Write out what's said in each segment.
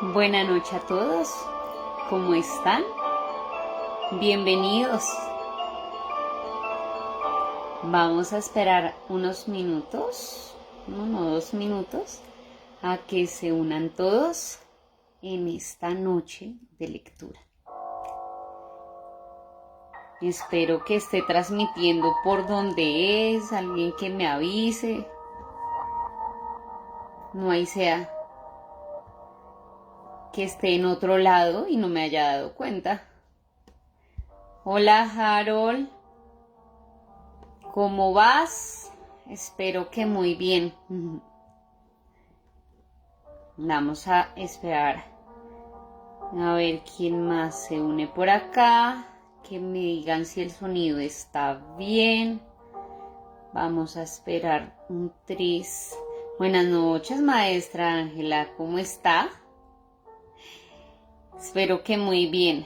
Buenas noches a todos, ¿cómo están? Bienvenidos. Vamos a esperar unos minutos, 2 minutos, a que se unan todos en esta noche de lectura. Espero que esté transmitiendo por donde es, alguien que me avise. No hay sea que esté en otro lado y no me haya dado cuenta. Hola Harold, ¿cómo vas? Espero que muy bien. Vamos a esperar a ver quién más se une por acá, que me digan si el sonido está bien. Vamos a esperar un tris. Buenas noches, maestra Ángela, ¿cómo está? Espero que muy bien.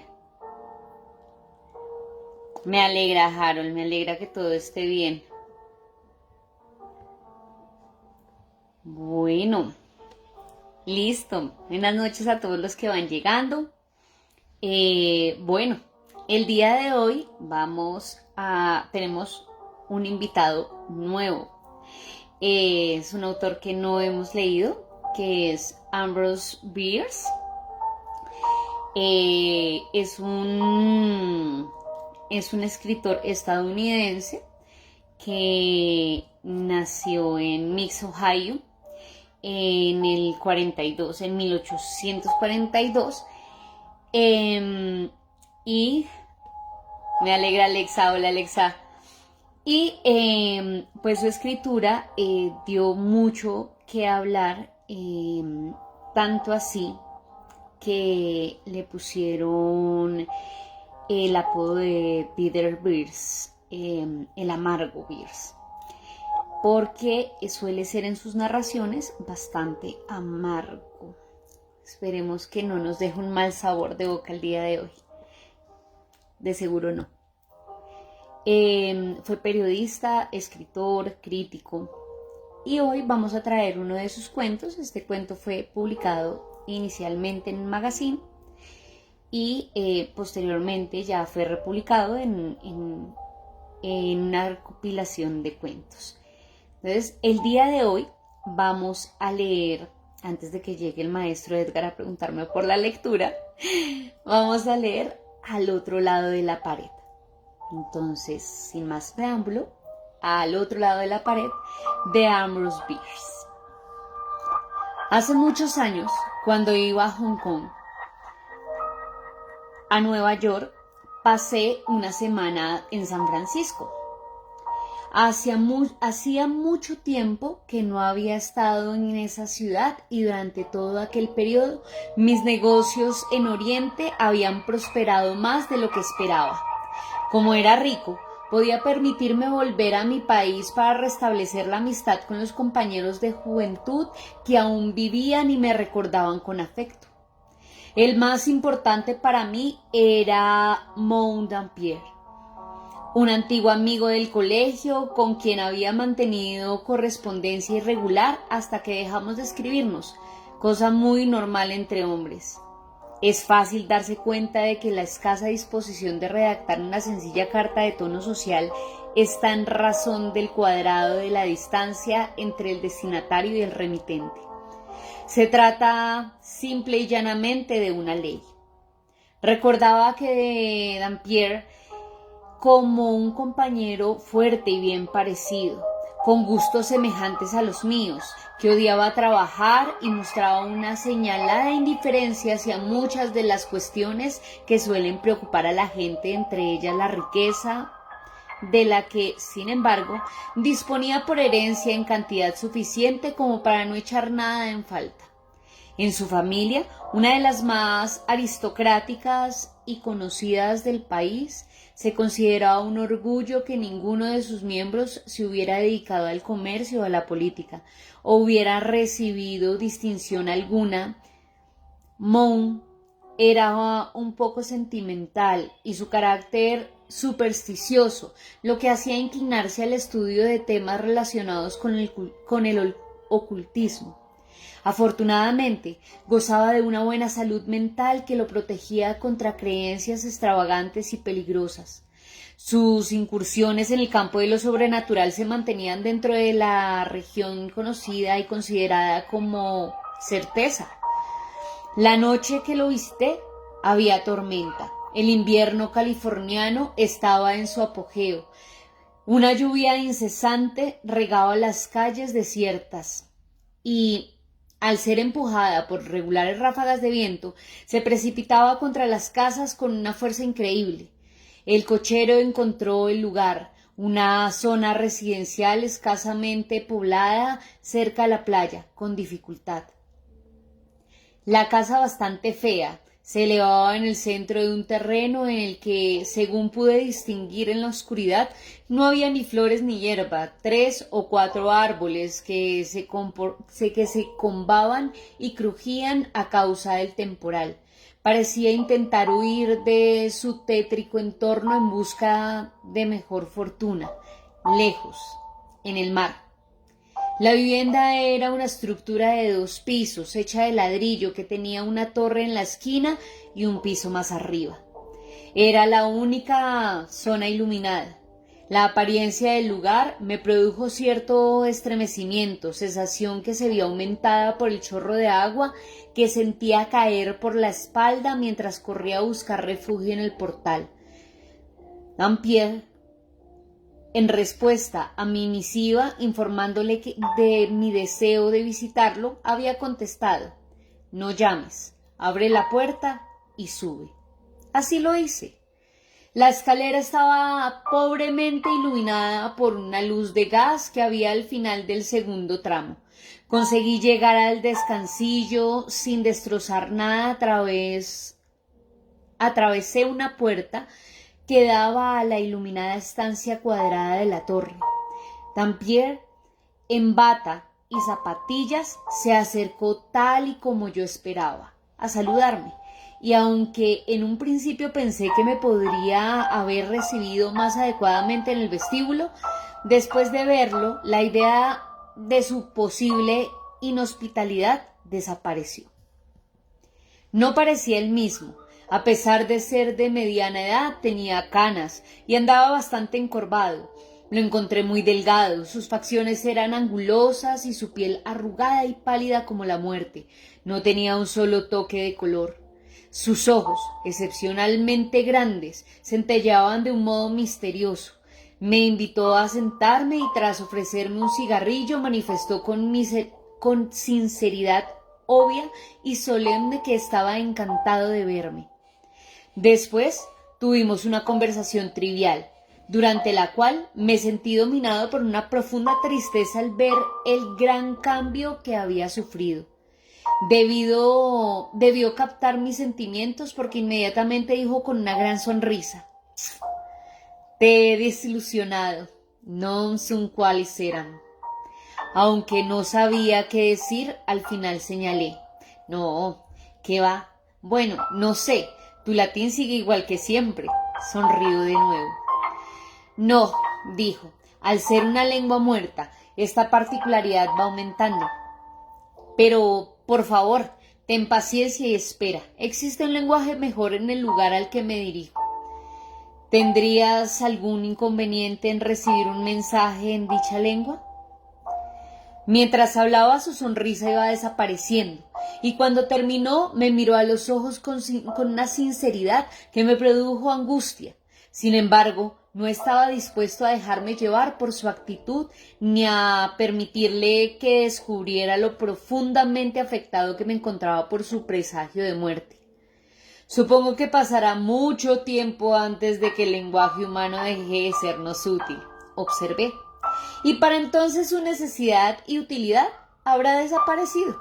Me alegra, Harold, me alegra que todo esté bien. Bueno, listo. Buenas noches a todos los que van llegando. Bueno, el día de hoy tenemos un invitado nuevo. Es un autor que no hemos leído, que es Ambrose Bierce. Es un escritor estadounidense que nació en Mix, Ohio, en el 42, en 1842. Y me alegra Alexa, hola Alexa. Y pues su escritura dio mucho que hablar, tanto así que le pusieron el apodo de Bitter Bierce, el amargo Bierce, porque suele ser en sus narraciones bastante amargo. Esperemos que no nos deje un mal sabor de boca el día de hoy. De seguro no. Fue periodista, escritor, crítico, y hoy vamos a traer uno de sus cuentos. Este cuento fue publicado inicialmente en un magazine y posteriormente ya fue republicado en una recopilación de cuentos. Entonces, el día de hoy vamos a leer, antes de que llegue el maestro Edgar a preguntarme por la lectura, vamos a leer Al otro lado de la pared. Entonces, sin más preámbulo, Al otro lado de la pared, de Ambrose Bierce. Hace muchos años, cuando iba a Hong Kong, a Nueva York, pasé una semana en San Francisco. Hacía mucho tiempo que no había estado en esa ciudad y durante todo aquel periodo mis negocios en Oriente habían prosperado más de lo que esperaba. Como era rico, podía permitirme volver a mi país para restablecer la amistad con los compañeros de juventud que aún vivían y me recordaban con afecto. El más importante para mí era Mount Dampier, un antiguo amigo del colegio con quien había mantenido correspondencia irregular hasta que dejamos de escribirnos, cosa muy normal entre hombres. Es fácil darse cuenta de que la escasa disposición de redactar una sencilla carta de tono social está en razón del cuadrado de la distancia entre el destinatario y el remitente. Se trata simple y llanamente de una ley. Recordaba que de Dampier como un compañero fuerte y bien parecido, con gustos semejantes a los míos, que odiaba trabajar y mostraba una señalada indiferencia hacia muchas de las cuestiones que suelen preocupar a la gente, entre ellas la riqueza, de la que, sin embargo, disponía por herencia en cantidad suficiente como para no echar nada en falta. En su familia, una de las más aristocráticas y conocidas del país, se consideraba un orgullo que ninguno de sus miembros se hubiera dedicado al comercio o a la política, o hubiera recibido distinción alguna. Mount era un poco sentimental y su carácter supersticioso, lo que hacía inclinarse al estudio de temas relacionados con el ocultismo. Afortunadamente, gozaba de una buena salud mental que lo protegía contra creencias extravagantes y peligrosas. Sus incursiones en el campo de lo sobrenatural se mantenían dentro de la región conocida y considerada como certeza. La noche que lo visité había tormenta. El invierno californiano estaba en su apogeo. Una lluvia incesante regaba las calles desiertas y, al ser empujada por regulares ráfagas de viento, se precipitaba contra las casas con una fuerza increíble. El cochero encontró el lugar, una zona residencial escasamente poblada cerca de la playa, con dificultad. La casa, bastante fea, se elevaba en el centro de un terreno en el que, según pude distinguir en la oscuridad, no había ni flores ni hierba, 3 o 4 árboles que se combaban y crujían a causa del temporal. Parecía intentar huir de su tétrico entorno en busca de mejor fortuna, lejos, en el mar. La vivienda era una estructura de 2 pisos, hecha de ladrillo, que tenía una torre en la esquina y un piso más arriba. Era la única zona iluminada. La apariencia del lugar me produjo cierto estremecimiento, sensación que se vio aumentada por el chorro de agua que sentía caer por la espalda mientras corría a buscar refugio en el portal. Dampier, en respuesta a mi misiva informándole de mi deseo de visitarlo, había contestado: «No llames, abre la puerta y sube». Así lo hice. La escalera estaba pobremente iluminada por una luz de gas que había al final del segundo tramo. Conseguí llegar al descansillo sin destrozar nada. Atravesé una puerta que daba a la iluminada estancia cuadrada de la torre. Dampier, en bata y zapatillas, se acercó tal y como yo esperaba, a saludarme. Y aunque en un principio pensé que me podría haber recibido más adecuadamente en el vestíbulo, después de verlo, la idea de su posible inhospitalidad desapareció. No parecía el mismo. A pesar de ser de mediana edad, tenía canas y andaba bastante encorvado. Lo encontré muy delgado, sus facciones eran angulosas y su piel arrugada y pálida como la muerte. No tenía un solo toque de color. Sus ojos, excepcionalmente grandes, centelleaban de un modo misterioso. Me invitó a sentarme y, tras ofrecerme un cigarrillo, manifestó con sinceridad obvia y solemne que estaba encantado de verme. Después tuvimos una conversación trivial, durante la cual me sentí dominado por una profunda tristeza al ver el gran cambio que había sufrido. Debió captar mis sentimientos porque inmediatamente dijo con una gran sonrisa: «Te he desilusionado, non sum qualis eram». Aunque no sabía qué decir, al final señalé: «No, ¿qué va? Bueno, no sé, tu latín sigue igual que siempre». Sonrió de nuevo. «No», dijo, «al ser una lengua muerta, esta particularidad va aumentando. Pero, por favor, ten paciencia y espera. Existe un lenguaje mejor en el lugar al que me dirijo». «¿Tendrías algún inconveniente en recibir un mensaje en dicha lengua?». Mientras hablaba, su sonrisa iba desapareciendo, y cuando terminó me miró a los ojos con una sinceridad que me produjo angustia. Sin embargo, no estaba dispuesto a dejarme llevar por su actitud ni a permitirle que descubriera lo profundamente afectado que me encontraba por su presagio de muerte. «Supongo que pasará mucho tiempo antes de que el lenguaje humano deje de sernos útil», observé. «Y para entonces su necesidad y utilidad habrá desaparecido».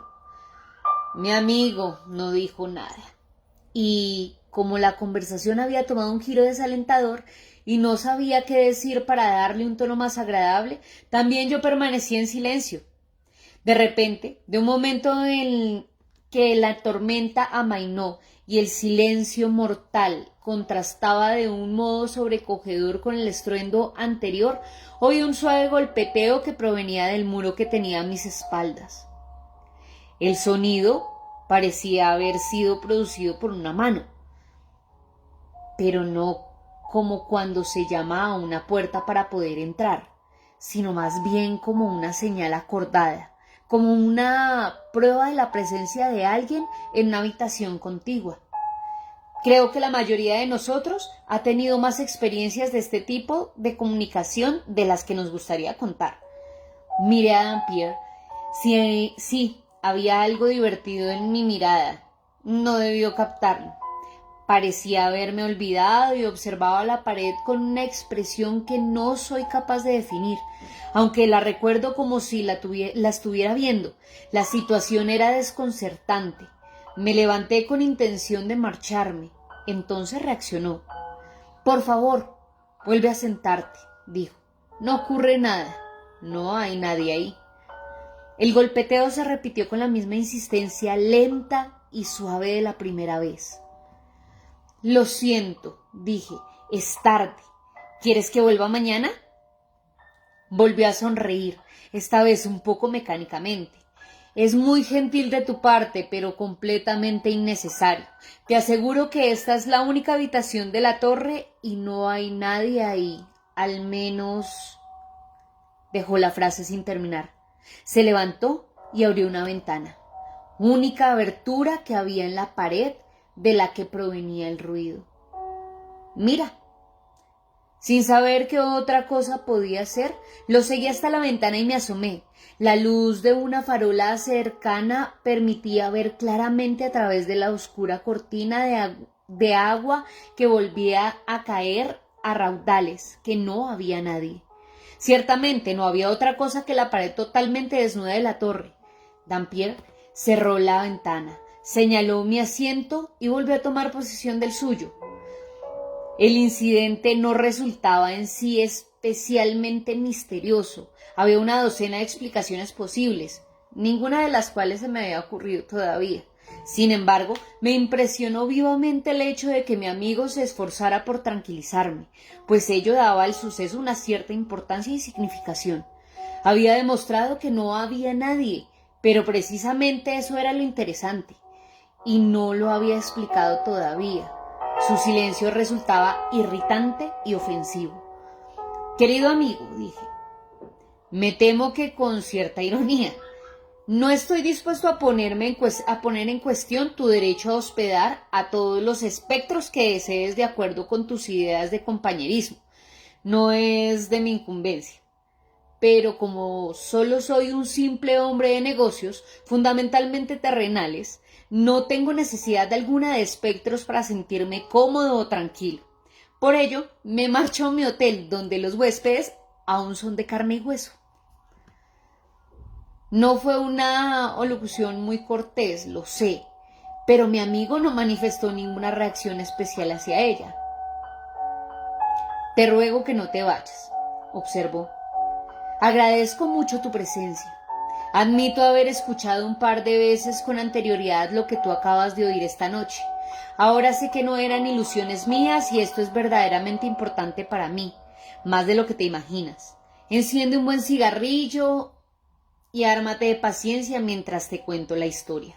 Mi amigo no dijo nada. Y como la conversación había tomado un giro desalentador y no sabía qué decir para darle un tono más agradable, también yo permanecí en silencio. De repente, de un momento en que la tormenta amainó y el silencio mortal contrastaba de un modo sobrecogedor con el estruendo anterior, oí un suave golpeteo que provenía del muro que tenía a mis espaldas. El sonido parecía haber sido producido por una mano, pero no como cuando se llama a una puerta para poder entrar, sino más bien como una señal acordada, como una prueba de la presencia de alguien en una habitación contigua. Creo que la mayoría de nosotros ha tenido más experiencias de este tipo de comunicación de las que nos gustaría contar. Miré a Dampier. Sí, había algo divertido en mi mirada. No debió captarlo. Parecía haberme olvidado y observaba la pared con una expresión que no soy capaz de definir, aunque la recuerdo como si la estuviera viendo. La situación era desconcertante. Me levanté con intención de marcharme. Entonces reaccionó. Por favor, vuelve a sentarte, dijo. No ocurre nada. No hay nadie ahí. El golpeteo se repitió con la misma insistencia lenta y suave de la primera vez. Lo siento, dije, es tarde. ¿Quieres que vuelva mañana? Volvió a sonreír, esta vez un poco mecánicamente. Es muy gentil de tu parte, pero completamente innecesario. Te aseguro que esta es la única habitación de la torre y no hay nadie ahí. Al menos... Dejó la frase sin terminar. Se levantó y abrió una ventana. Única abertura que había en la pared de la que provenía el ruido. Mira. Sin saber qué otra cosa podía ser, lo seguí hasta la ventana y me asomé. La luz de una farola cercana permitía ver claramente a través de la oscura cortina de agua que volvía a caer a raudales, que no había nadie. Ciertamente no había otra cosa que la pared totalmente desnuda de la torre. Dampier cerró la ventana, señaló mi asiento y volvió a tomar posesión del suyo. El incidente no resultaba en sí especialmente misterioso. Había una docena de explicaciones posibles, ninguna de las cuales se me había ocurrido todavía. Sin embargo, me impresionó vivamente el hecho de que mi amigo se esforzara por tranquilizarme, pues ello daba al suceso una cierta importancia y significación. Había demostrado que no había nadie, pero precisamente eso era lo interesante, y no lo había explicado todavía. Su silencio resultaba irritante y ofensivo. Querido amigo, dije, me temo que con cierta ironía, no estoy dispuesto a poner en cuestión tu derecho a hospedar a todos los espectros que desees de acuerdo con tus ideas de compañerismo. No es de mi incumbencia. Pero como solo soy un simple hombre de negocios, fundamentalmente terrenales, no tengo necesidad alguna de espectros para sentirme cómodo o tranquilo. Por ello, me marcho a mi hotel, donde los huéspedes aún son de carne y hueso. No fue una alocución muy cortés, lo sé, pero mi amigo no manifestó ninguna reacción especial hacia ella. Te ruego que no te vayas, observó. Agradezco mucho tu presencia. Admito haber escuchado un par de veces con anterioridad lo que tú acabas de oír esta noche. Ahora sé que no eran ilusiones mías y esto es verdaderamente importante para mí, más de lo que te imaginas. Enciende un buen cigarrillo y ármate de paciencia mientras te cuento la historia.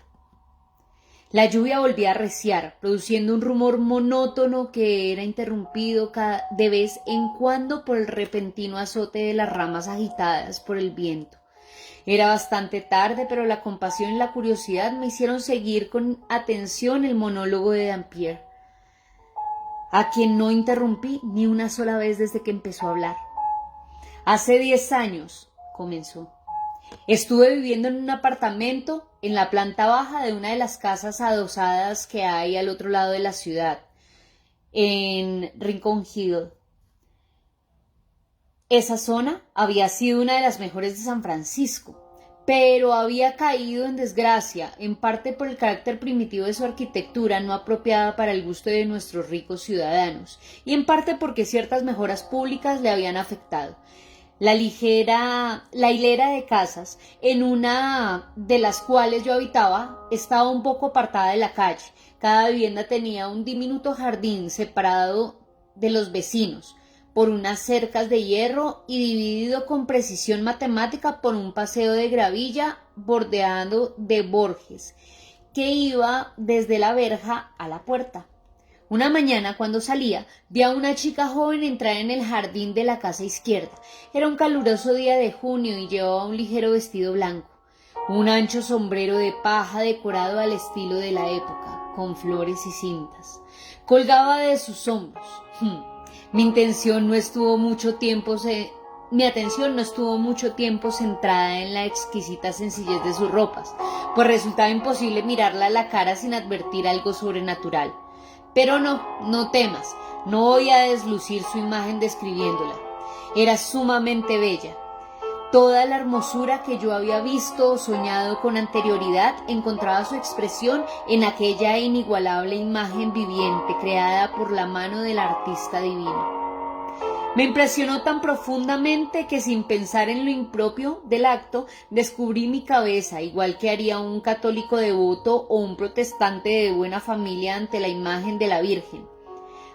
La lluvia volvía a arreciar, produciendo un rumor monótono que era interrumpido de vez en cuando por el repentino azote de las ramas agitadas por el viento. Era bastante tarde, pero la compasión y la curiosidad me hicieron seguir con atención el monólogo de Dampier, a quien no interrumpí ni una sola vez desde que empezó a hablar. Hace 10 años, comenzó. Estuve viviendo en un apartamento en la planta baja de una de las casas adosadas que hay al otro lado de la ciudad, en Rincon Hill. Esa zona había sido una de las mejores de San Francisco, pero había caído en desgracia, en parte por el carácter primitivo de su arquitectura no apropiada para el gusto de nuestros ricos ciudadanos, y en parte porque ciertas mejoras públicas le habían afectado. La hilera de casas, en una de las cuales yo habitaba, estaba un poco apartada de la calle. Cada vivienda tenía un diminuto jardín separado de los vecinos por unas cercas de hierro y dividido con precisión matemática por un paseo de gravilla bordeado de Borges, que iba desde la verja a la puerta. Una mañana, cuando salía, vi a una chica joven entrar en el jardín de la casa izquierda. Era un caluroso día de junio y llevaba un ligero vestido blanco, un ancho sombrero de paja decorado al estilo de la época, con flores y cintas. Colgaba de sus hombros. Mi atención no estuvo mucho tiempo centrada en la exquisita sencillez de sus ropas, pues resultaba imposible mirarla a la cara sin advertir algo sobrenatural. Pero no temas, no voy a deslucir su imagen describiéndola. Era sumamente bella. Toda la hermosura que yo había visto o soñado con anterioridad encontraba su expresión en aquella inigualable imagen viviente creada por la mano del artista divino. Me impresionó tan profundamente que sin pensar en lo impropio del acto, descubrí mi cabeza, igual que haría un católico devoto o un protestante de buena familia ante la imagen de la Virgen.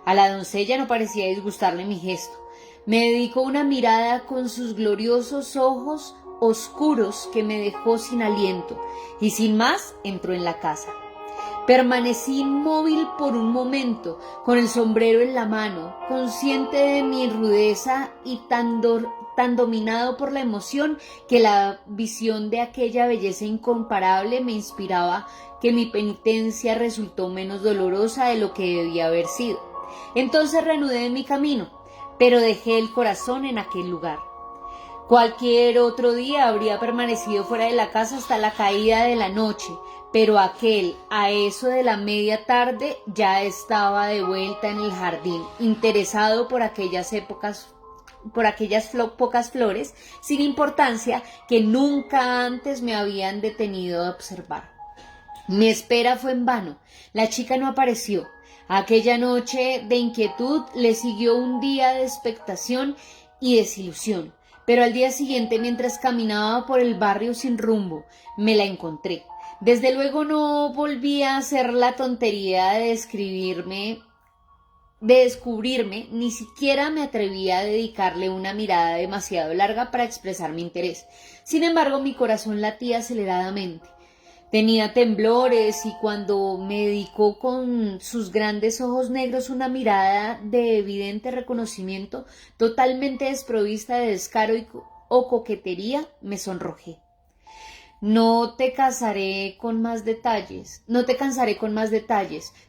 A la doncella no parecía disgustarle mi gesto. Me dedicó una mirada con sus gloriosos ojos oscuros que me dejó sin aliento, y sin más entró en la casa. Permanecí inmóvil por un momento, con el sombrero en la mano, consciente de mi rudeza y tan dominado por la emoción que la visión de aquella belleza incomparable me inspiraba que mi penitencia resultó menos dolorosa de lo que debía haber sido. Entonces reanudé mi camino, pero dejé el corazón en aquel lugar. Cualquier otro día habría permanecido fuera de la casa hasta la caída de la noche, pero aquel, a eso de la media tarde, ya estaba de vuelta en el jardín, interesado por aquellas pocas flores sin importancia que nunca antes me habían detenido a observar. Mi espera fue en vano. La chica no apareció. Aquella noche de inquietud le siguió un día de expectación y desilusión, pero al día siguiente, mientras caminaba por el barrio sin rumbo, me la encontré. Desde luego no volví a hacer la tontería de descubrirme, ni siquiera me atreví a dedicarle una mirada demasiado larga para expresar mi interés. Sin embargo, mi corazón latía aceleradamente. Tenía temblores y cuando me dedicó con sus grandes ojos negros una mirada de evidente reconocimiento, totalmente desprovista de descaro o coquetería, me sonrojé. No te cansaré con más detalles,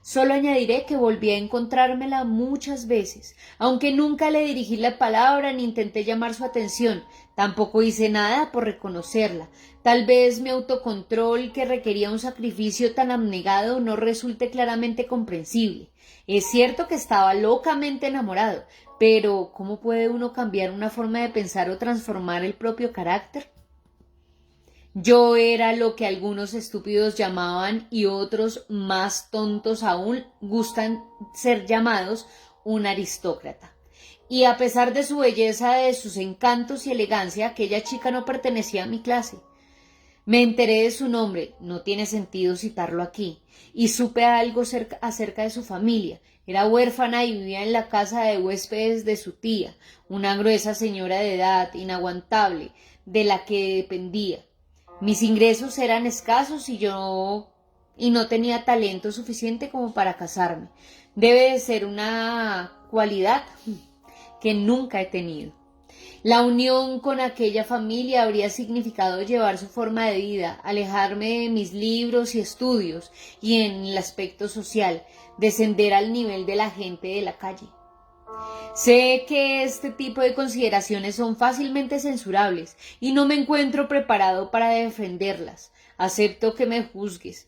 solo añadiré que volví a encontrármela muchas veces, aunque nunca le dirigí la palabra ni intenté llamar su atención, tampoco hice nada por reconocerla. Tal vez mi autocontrol, que requería un sacrificio tan abnegado, no resulte claramente comprensible. Es cierto que estaba locamente enamorado, pero ¿cómo puede uno cambiar una forma de pensar o transformar el propio carácter? Yo era lo que algunos estúpidos llamaban y otros más tontos aún gustan ser llamados un aristócrata. Y a pesar de su belleza, de sus encantos y elegancia, aquella chica no pertenecía a mi clase. Me enteré de su nombre, no tiene sentido citarlo aquí, y supe algo acerca de su familia. Era huérfana y vivía en la casa de huéspedes de su tía, una gruesa señora de edad inaguantable, de la que dependía. Mis ingresos eran escasos y no tenía talento suficiente como para casarme. Debe de ser una cualidad que nunca he tenido. La unión con aquella familia habría significado llevar su forma de vida, alejarme de mis libros y estudios y en el aspecto social, descender al nivel de la gente de la calle. Sé que este tipo de consideraciones son fácilmente censurables y no me encuentro preparado para defenderlas. Acepto que me juzgues,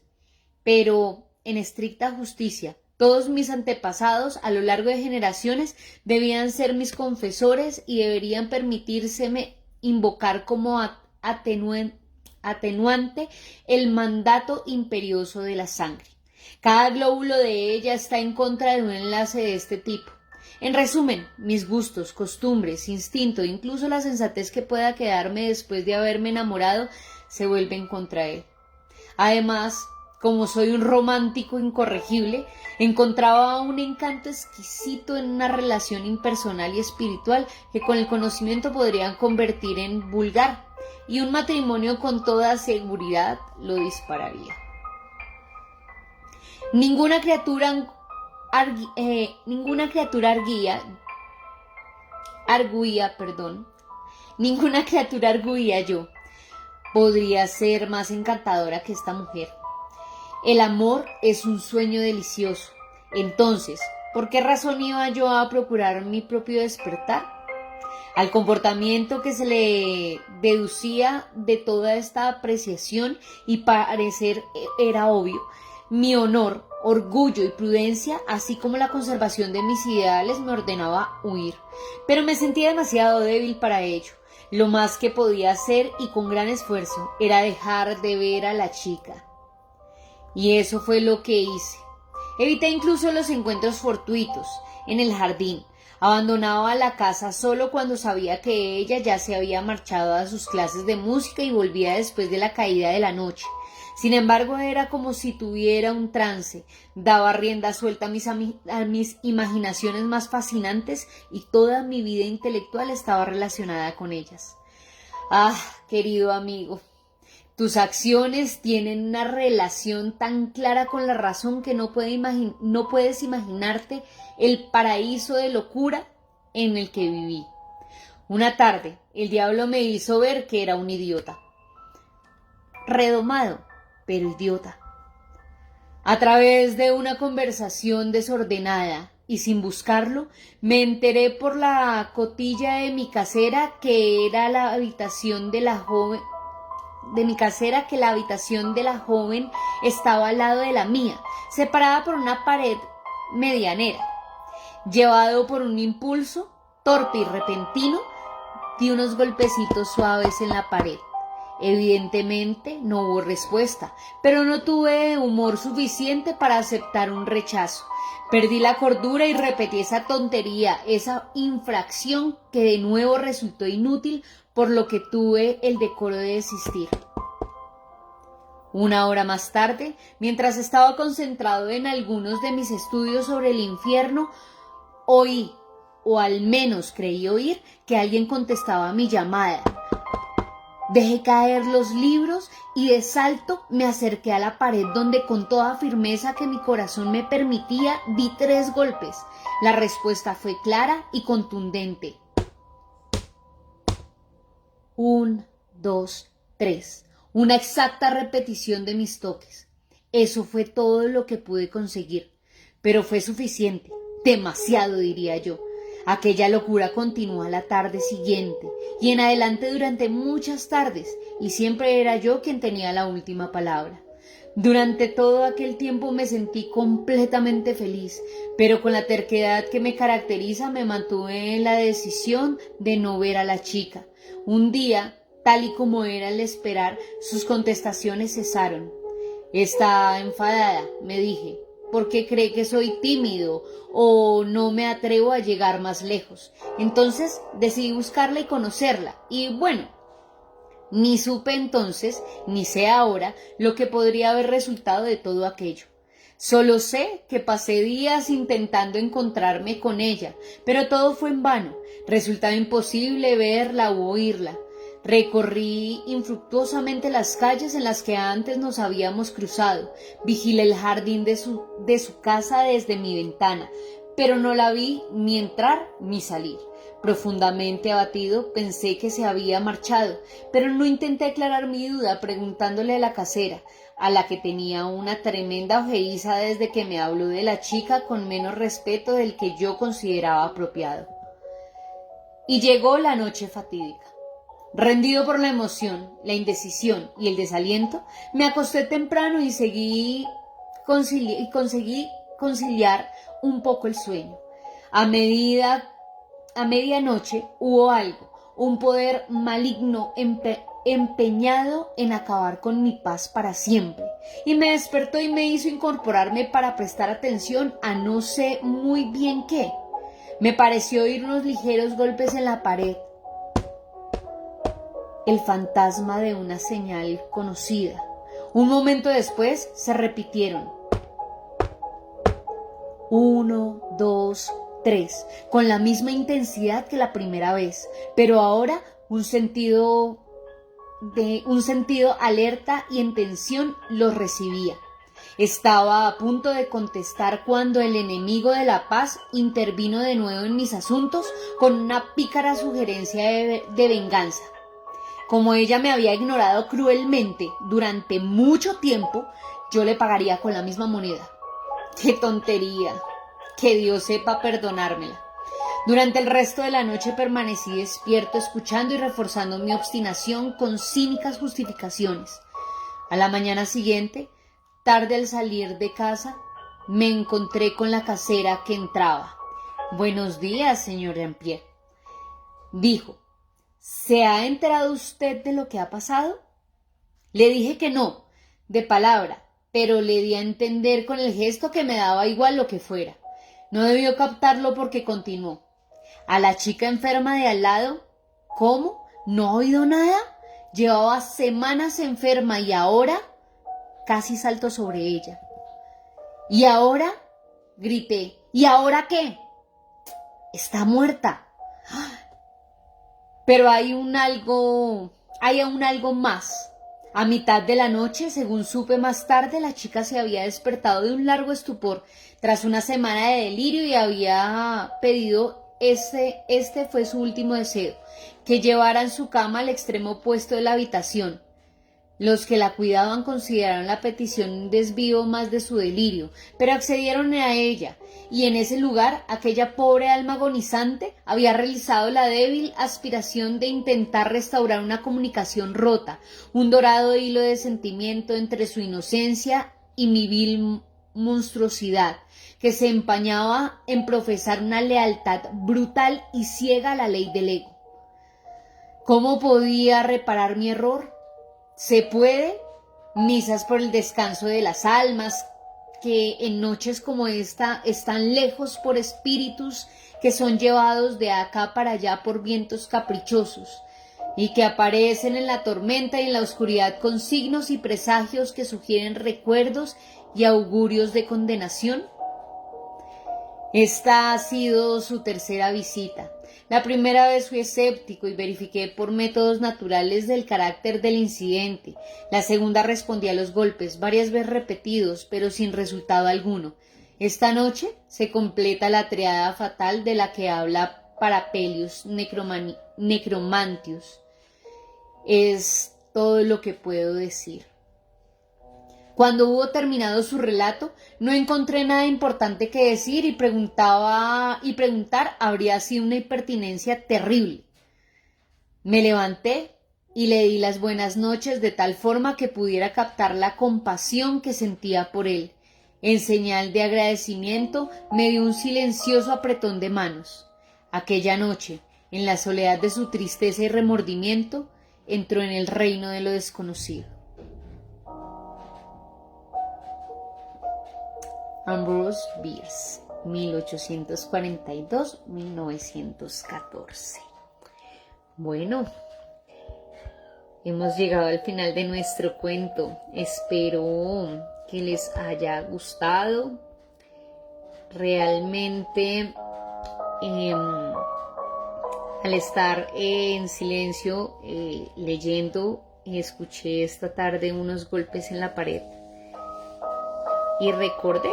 pero en estricta justicia, todos mis antepasados a lo largo de generaciones debían ser mis confesores y deberían permitírseme invocar como atenuante el mandato imperioso de la sangre. Cada glóbulo de ella está en contra de un enlace de este tipo. En resumen, mis gustos, costumbres, instinto, incluso la sensatez que pueda quedarme después de haberme enamorado, se vuelven contra él. Además, como soy un romántico incorregible, encontraba un encanto exquisito en una relación impersonal y espiritual que con el conocimiento podrían convertir en vulgar. y un matrimonio con toda seguridad lo dispararía. Ninguna criatura arguía yo, podría ser más encantadora que esta mujer. El amor es un sueño delicioso. Entonces, ¿por qué razón iba yo a procurar mi propio despertar? Al comportamiento que se le deducía de toda esta apreciación y parecer era obvio, mi honor, orgullo y prudencia, así como la conservación de mis ideales, me ordenaba huir. Pero me sentía demasiado débil para ello. Lo más que podía hacer, y con gran esfuerzo, era dejar de ver a la chica. Y eso fue lo que hice. Evité incluso los encuentros fortuitos en el jardín. Abandonaba la casa solo cuando sabía que ella ya se había marchado a sus clases de música y volvía después de la caída de la noche. Sin embargo, era como si tuviera un trance. Daba rienda suelta a mis imaginaciones más fascinantes y toda mi vida intelectual estaba relacionada con ellas. Ah, querido amigo, tus acciones tienen una relación tan clara con la razón que no puedes imaginarte el paraíso de locura en el que viví. Una tarde, el diablo me hizo ver que era un idiota. Redomado, pero idiota. A través de una conversación desordenada y sin buscarlo, me enteré por la cotilla de mi casera que era la habitación de la joven que la habitación de la joven estaba al lado de la mía, separada por una pared medianera. Llevado por un impulso torpe y repentino, di unos golpecitos suaves en la pared. Evidentemente no hubo respuesta, pero no tuve humor suficiente para aceptar un rechazo. Perdí la cordura y repetí esa tontería, esa infracción que de nuevo resultó inútil, por lo que tuve el decoro de desistir. Una hora más tarde, mientras estaba concentrado en algunos de mis estudios sobre el infierno, oí, o al menos creí oír, que alguien contestaba a mi llamada. Dejé caer los libros y de salto me acerqué a la pared donde con toda firmeza que mi corazón me permitía di 3 golpes. La respuesta fue clara y contundente. 1, 2, 3. Una exacta repetición de mis toques. Eso fue todo lo que pude conseguir, pero fue suficiente, demasiado diría yo. Aquella locura continuó a la tarde siguiente y en adelante durante muchas tardes, y siempre era yo quien tenía la última palabra. Durante todo aquel tiempo me sentí completamente feliz, pero con la terquedad que me caracteriza me mantuve en la decisión de no ver a la chica. Un día, tal y como era el esperar, sus contestaciones cesaron. Está enfadada, me dije, porque cree que soy tímido o no me atrevo a llegar más lejos. Entonces decidí buscarla y conocerla. Y bueno, ni supe entonces, ni sé ahora, lo que podría haber resultado de todo aquello. Solo sé que pasé días intentando encontrarme con ella, pero todo fue en vano. Resultaba imposible verla o oírla. Recorrí infructuosamente las calles en las que antes nos habíamos cruzado. Vigilé el jardín de su casa desde mi ventana, pero no la vi ni entrar ni salir. Profundamente abatido, pensé que se había marchado, pero no intenté aclarar mi duda preguntándole a la casera, a la que tenía una tremenda ojeriza desde que me habló de la chica con menos respeto del que yo consideraba apropiado. Y llegó la noche fatídica. Rendido por la emoción, la indecisión y el desaliento, me acosté temprano y conseguí conciliar un poco el sueño. A medianoche hubo algo, un poder maligno empeñado en acabar con mi paz para siempre, y me despertó y me hizo incorporarme para prestar atención a no sé muy bien qué. Me pareció oír unos ligeros golpes en la pared, el fantasma de una señal conocida. Un momento después se repitieron. 1, 2, 3, con la misma intensidad que la primera vez, pero ahora un sentido de un sentido alerta y en tensión los recibía. Estaba a punto de contestar cuando el enemigo de la paz intervino de nuevo en mis asuntos con una pícara sugerencia de venganza. Como ella me había ignorado cruelmente durante mucho tiempo, yo le pagaría con la misma moneda. ¡Qué tontería! Que Dios sepa perdonármela. Durante el resto de la noche permanecí despierto, escuchando y reforzando mi obstinación con cínicas justificaciones. A la mañana siguiente, tarde al salir de casa, me encontré con la casera que entraba. «Buenos días, señor Jean-Pierre», dijo. «¿Se ha enterado usted de lo que ha pasado?» Le dije que no, de palabra, pero le di a entender con el gesto que me daba igual lo que fuera. No debió captarlo porque continuó. «¿A la chica enferma de al lado? ¿Cómo? ¿No ha oído nada? Llevaba semanas enferma y ahora...» Casi salto sobre ella. «¿Y ahora?», grité. «¿Y ahora qué?». «Está muerta». Pero hay aún algo más. A mitad de la noche, según supe más tarde, la chica se había despertado de un largo estupor tras una semana de delirio y había pedido, este fue su último deseo, que llevaran su cama al extremo opuesto de la habitación. Los que la cuidaban consideraron la petición un desvío más de su delirio, pero accedieron a ella, y en ese lugar aquella pobre alma agonizante había realizado la débil aspiración de intentar restaurar una comunicación rota, un dorado hilo de sentimiento entre su inocencia y mi vil monstruosidad, que se empañaba en profesar una lealtad brutal y ciega a la ley del ego. ¿Cómo podía reparar mi error? ¿Se puede? Misas por el descanso de las almas, que en noches como esta están lejos por espíritus que son llevados de acá para allá por vientos caprichosos y que aparecen en la tormenta y en la oscuridad con signos y presagios que sugieren recuerdos y augurios de condenación. Esta ha sido su tercera visita. La primera vez fui escéptico y verifiqué por métodos naturales del carácter del incidente. La segunda respondí a los golpes, varias veces repetidos, pero sin resultado alguno. Esta noche se completa la triada fatal de la que habla Parapelius Necromantius. Es todo lo que puedo decir. Cuando hubo terminado su relato, no encontré nada importante que decir y preguntar habría sido una impertinencia terrible. Me levanté y le di las buenas noches de tal forma que pudiera captar la compasión que sentía por él. En señal de agradecimiento me dio un silencioso apretón de manos. Aquella noche, en la soledad de su tristeza y remordimiento, entró en el reino de lo desconocido. Ambrose Bierce, 1842-1914. Bueno, hemos llegado al final de nuestro cuento. Espero que les haya gustado. Realmente, al estar en silencio leyendo, escuché esta tarde unos golpes en la pared. Y recordé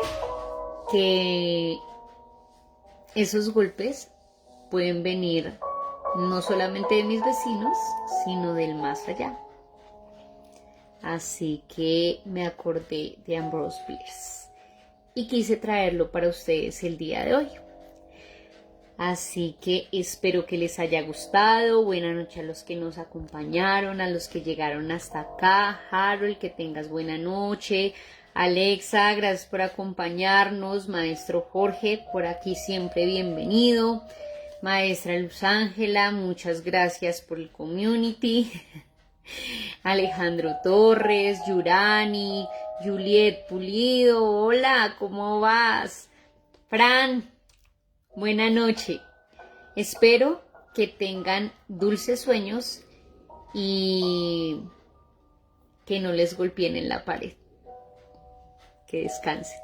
que esos golpes pueden venir no solamente de mis vecinos, sino del más allá. Así que me acordé de Ambrose Bierce y quise traerlo para ustedes el día de hoy. Así que espero que les haya gustado. Buena noche a los que nos acompañaron, a los que llegaron hasta acá. Harold, que tengas buena noche. Alexa, gracias por acompañarnos. Maestro Jorge, por aquí siempre bienvenido. Maestra Luz Ángela, muchas gracias por el community. Alejandro Torres, Yurani, Juliet Pulido, hola, ¿cómo vas? Fran, buena noche. Espero que tengan dulces sueños y que no les golpeen en la pared. Que descansen.